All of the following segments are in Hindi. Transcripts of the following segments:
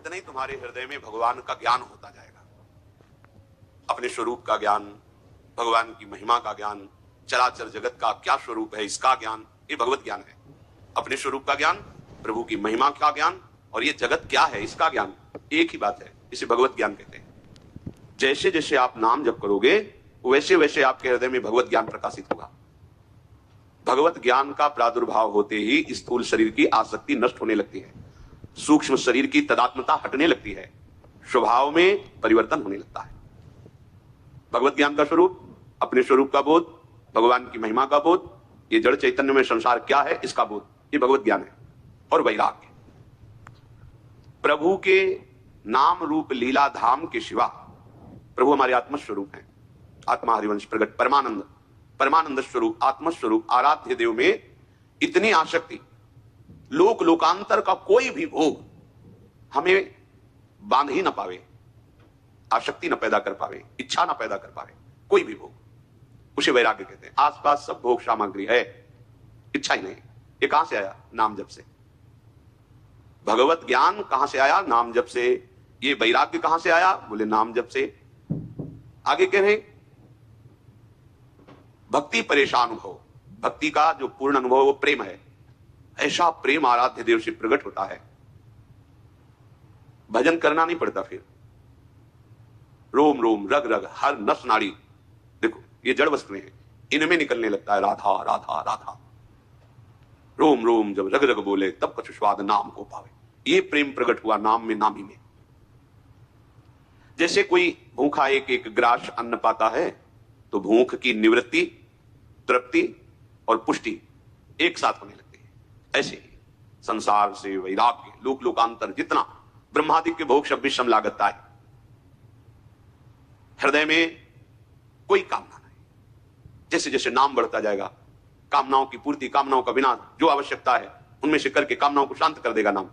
उतने ही तुम्हारे हृदय में भगवान का ज्ञान होता जाएगा। अपने स्वरूप का ज्ञान, भगवान की महिमा का ज्ञान, चराचर जगत का क्या स्वरूप है इसका ज्ञान, ये भगवत ज्ञान है। अपने स्वरूप का ज्ञान, प्रभु की महिमा का ज्ञान और ये जगत क्या है इसका ज्ञान, एक ही बात है। इसे भगवत ज्ञान कहते हैं। जैसे जैसे आप नाम जप करोगे वैसे वैसे आपके हृदय में भगवत ज्ञान प्रकाशित होगा। भगवत ज्ञान का प्रादुर्भाव होते ही स्थूल शरीर की आसक्ति नष्ट होने लगती है, सूक्ष्म शरीर की तदात्मता हटने लगती है, स्वभाव में परिवर्तन होने लगता है। भगवत ज्ञान का स्वरूप, अपने स्वरूप का बोध, भगवान की महिमा का बोध, ये जड़ चैतन्य में संसार क्या है इसका बोध, ये भगवत ज्ञान है। और वैराग्य, प्रभु के नाम रूप लीला धाम के सिवा प्रभु हमारे आत्म स्वरूप हैं। आत्मा हरिवंश प्रगट परमानंद, परमानंद स्वरूप, आत्म स्वरूप, आराध्य देव में इतनी आसक्ति, लोक लोकांतर का कोई भी भोग हमें बांध ही ना पावे, आसक्ति न पैदा कर पावे, इच्छा न पैदा कर पावे, कोई भी भोग, उसे वैराग्य कहते हैं। आसपास सब भोग सामग्री है, इच्छा ही नहीं। ये कहां से आया? नाम जप से। भगवत ज्ञान कहां से आया? नाम जप से। ये वैराग्य कहां से आया? बोले नाम जप से। आगे कह रहे भक्ति परेशान अनुभव, भक्ति का जो पूर्ण अनुभव वो प्रेम है। ऐसा प्रेम आराध्य देव से प्रकट होता है, भजन करना नहीं पड़ता। फिर रोम रोम रग रग हर नस नाड़ी, देखो ये जड़ वस्तुएं हैं, इनमें निकलने लगता है राधा राधा राधा। रोम रोम जब रग रग बोले तब कछु स्वाद नाम को पावे। ये प्रेम प्रकट हुआ नाम में, नामी में। जैसे कोई भूखा एक एक ग्रास अन्न पाता है तो भूख की निवृत्ति, तृप्ति और पुष्टि एक साथ होने लगती है। ऐसे ही संसार से वैराग्य, लोक लोकांतर जितना ब्रह्मादि के भोग शब्द सम लागता है, हृदय में कोई कामना नहीं। जैसे जैसे नाम बढ़ता जाएगा, कामनाओं की पूर्ति, कामनाओं का विनाश, जो आवश्यकता है उनमें से करके कामनाओं को शांत कर देगा नाम।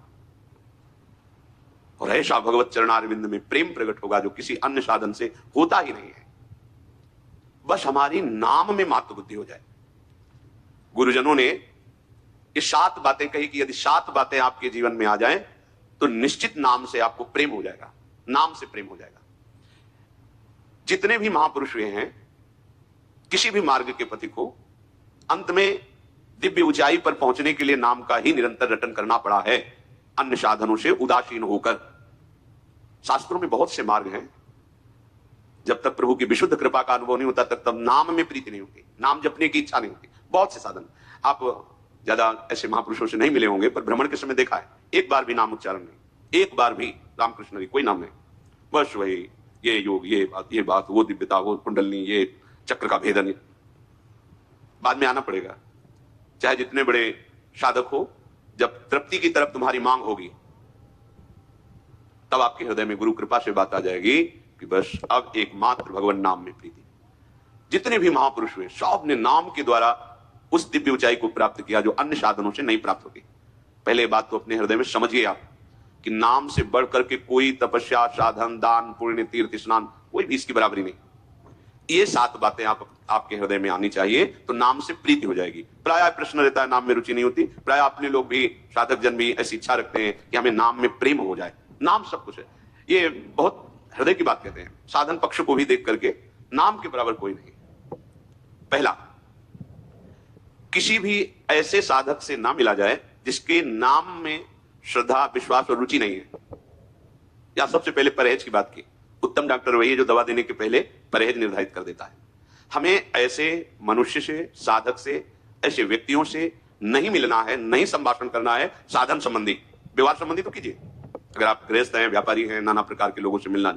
और ऐसा भगवत चरणारविंद में प्रेम प्रकट होगा जो किसी अन्य साधन से होता ही नहीं है। बस हमारी नाम में मात्र बुद्धि हो जाए। गुरुजनों ने ये 7 बातें कही कि यदि 7 बातें आपके जीवन में आ जाएं तो निश्चित नाम से आपको प्रेम हो जाएगा, नाम से प्रेम हो जाएगा। जितने भी महापुरुष हुए हैं, किसी भी मार्ग के पथिक को अंत में दिव्य ऊंचाई पर पहुंचने के लिए नाम का ही निरंतर रटन करना पड़ा है, अन्य साधनों से उदासीन होकर। शास्त्रों में बहुत से मार्ग हैं। जब तक प्रभु की विशुद्ध कृपा का अनुभव नहीं होता तब नाम में प्रीति नहीं होती, नाम जपने की इच्छा नहीं होती। बहुत से साधन, आप ज्यादा ऐसे महापुरुषों से नहीं मिले होंगे, पर भ्रमण के समय देखा है, एक बार भी नाम उच्चारण नहीं, एक बार भी रामकृष्ण की कोई नाम नहीं। बस वही ये योग, ये बात, वो दिव्यता, वो कुंडलनी, ये चक्र का भेदन। बाद में आना पड़ेगा, चाहे जितने बड़े साधक हो। जब तृप्ति की तरफ तुम्हारी मांग होगी तब आपके हृदय में गुरु कृपा से बात आ जाएगी कि बस अब एकमात्र भगवान नाम में प्रीति। जितने भी महापुरुष हुए सब ने नाम के द्वारा उस दिव्य ऊंचाई को प्राप्त किया जो अन्य साधनों से नहीं प्राप्त होती। पहले बात तो अपने हृदय में समझिए आप कि नाम से बढ़ करके कोई तपस्या, साधन, दान, पुण्य, तीर्थ स्नान, कोई भी इसकी बराबरी नहीं। ये 7 बातें आपके हृदय में आनी चाहिए तो नाम से प्रीति हो जाएगी। प्राय प्रश्न रहता है, नाम में रुचि नहीं होती। प्राय अपने लोग भी, साधक जन भी ऐसी इच्छा रखते हैं कि हमें नाम में प्रेम हो जाए। नाम सब कुछ है, ये बहुत हृदय की बात कहते हैं। साधन पक्ष को भी देख करके नाम के बराबर कोई नहीं। पहला, किसी भी ऐसे साधक से ना मिला जाए जिसके नाम में श्रद्धा, विश्वास और रुचि नहीं है। या सबसे पहले परहेज की बात की। उत्तम डॉक्टर वही है जो दवा देने के पहले परहेज निर्धारित कर देता है। हमें ऐसे मनुष्य से, साधक से, ऐसे व्यक्तियों से नहीं मिलना है, नहीं संभाषण करना है। साधन संबंधी, व्यवहार संबंधी तो कीजिए, अगर आप गृहस्थ हैं, व्यापारी हैं, नाना प्रकार के लोगों से मिलना।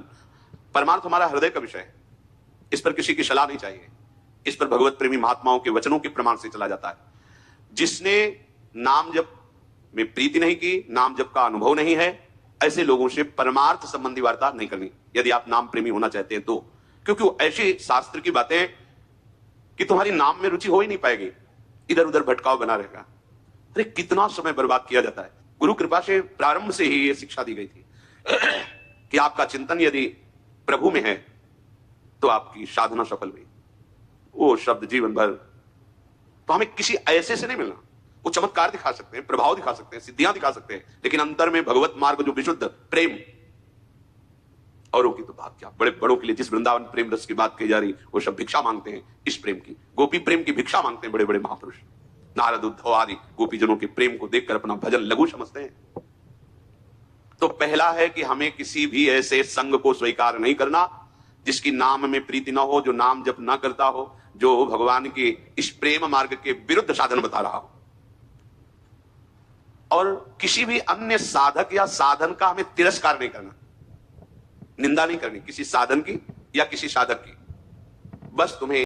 परमार्थ हमारा हृदय का विषय है, इस पर किसी की सलाह नहीं चाहिए। इस पर भगवत प्रेमी महात्माओं के वचनों के प्रमाण से चला जाता है। जिसने नाम जप में प्रीति नहीं की, नाम जप का अनुभव नहीं है, ऐसे लोगों से परमार्थ संबंधी वार्ता नहीं करनी यदि आप नाम प्रेमी होना चाहते हैं तो। क्योंकि वो ऐसी शास्त्र की बातें कि तुम्हारी नाम में रुचि हो ही नहीं पाएगी, इधर उधर भटकाव बना रहेगा। अरे कितना समय बर्बाद किया जाता है। गुरु कृपा से प्रारंभ से ही ये शिक्षा दी गई थी कि आपका चिंतन यदि प्रभु में है तो आपकी साधना सफल हुई। वो शब्द जीवन भर। तो हमें किसी ऐसे से नहीं मिलना वो चमत्कार दिखा सकते हैं, प्रभाव दिखा सकते हैं, सिद्धियां दिखा सकते हैं, लेकिन अंतर में भगवत मार्ग जो विशुद्ध प्रेम, औरों की तो बात क्या, बड़े बड़ों के लिए जिस वृंदावन प्रेम रस की बात कही जा रही, वो सब भिक्षा मांगते हैं इस प्रेम की, गोपी प्रेम की भिक्षा मांगते हैं बड़े बड़े महापुरुष। नारद उद्धव आदि गोपीजनों के प्रेम को देखकर अपना भजन लघु समझते हैं। तो पहला है कि हमें किसी भी ऐसे संग को स्वीकार नहीं करना जिसकी नाम में प्रीति ना हो, जो नाम जप ना करता हो, जो भगवान के इस प्रेम मार्ग के विरुद्ध साधन बता रहा हो। और किसी भी अन्य साधक या साधन का हमें तिरस्कार नहीं करना, निंदा नहीं करनी किसी साधन की या किसी साधक की। बस तुम्हें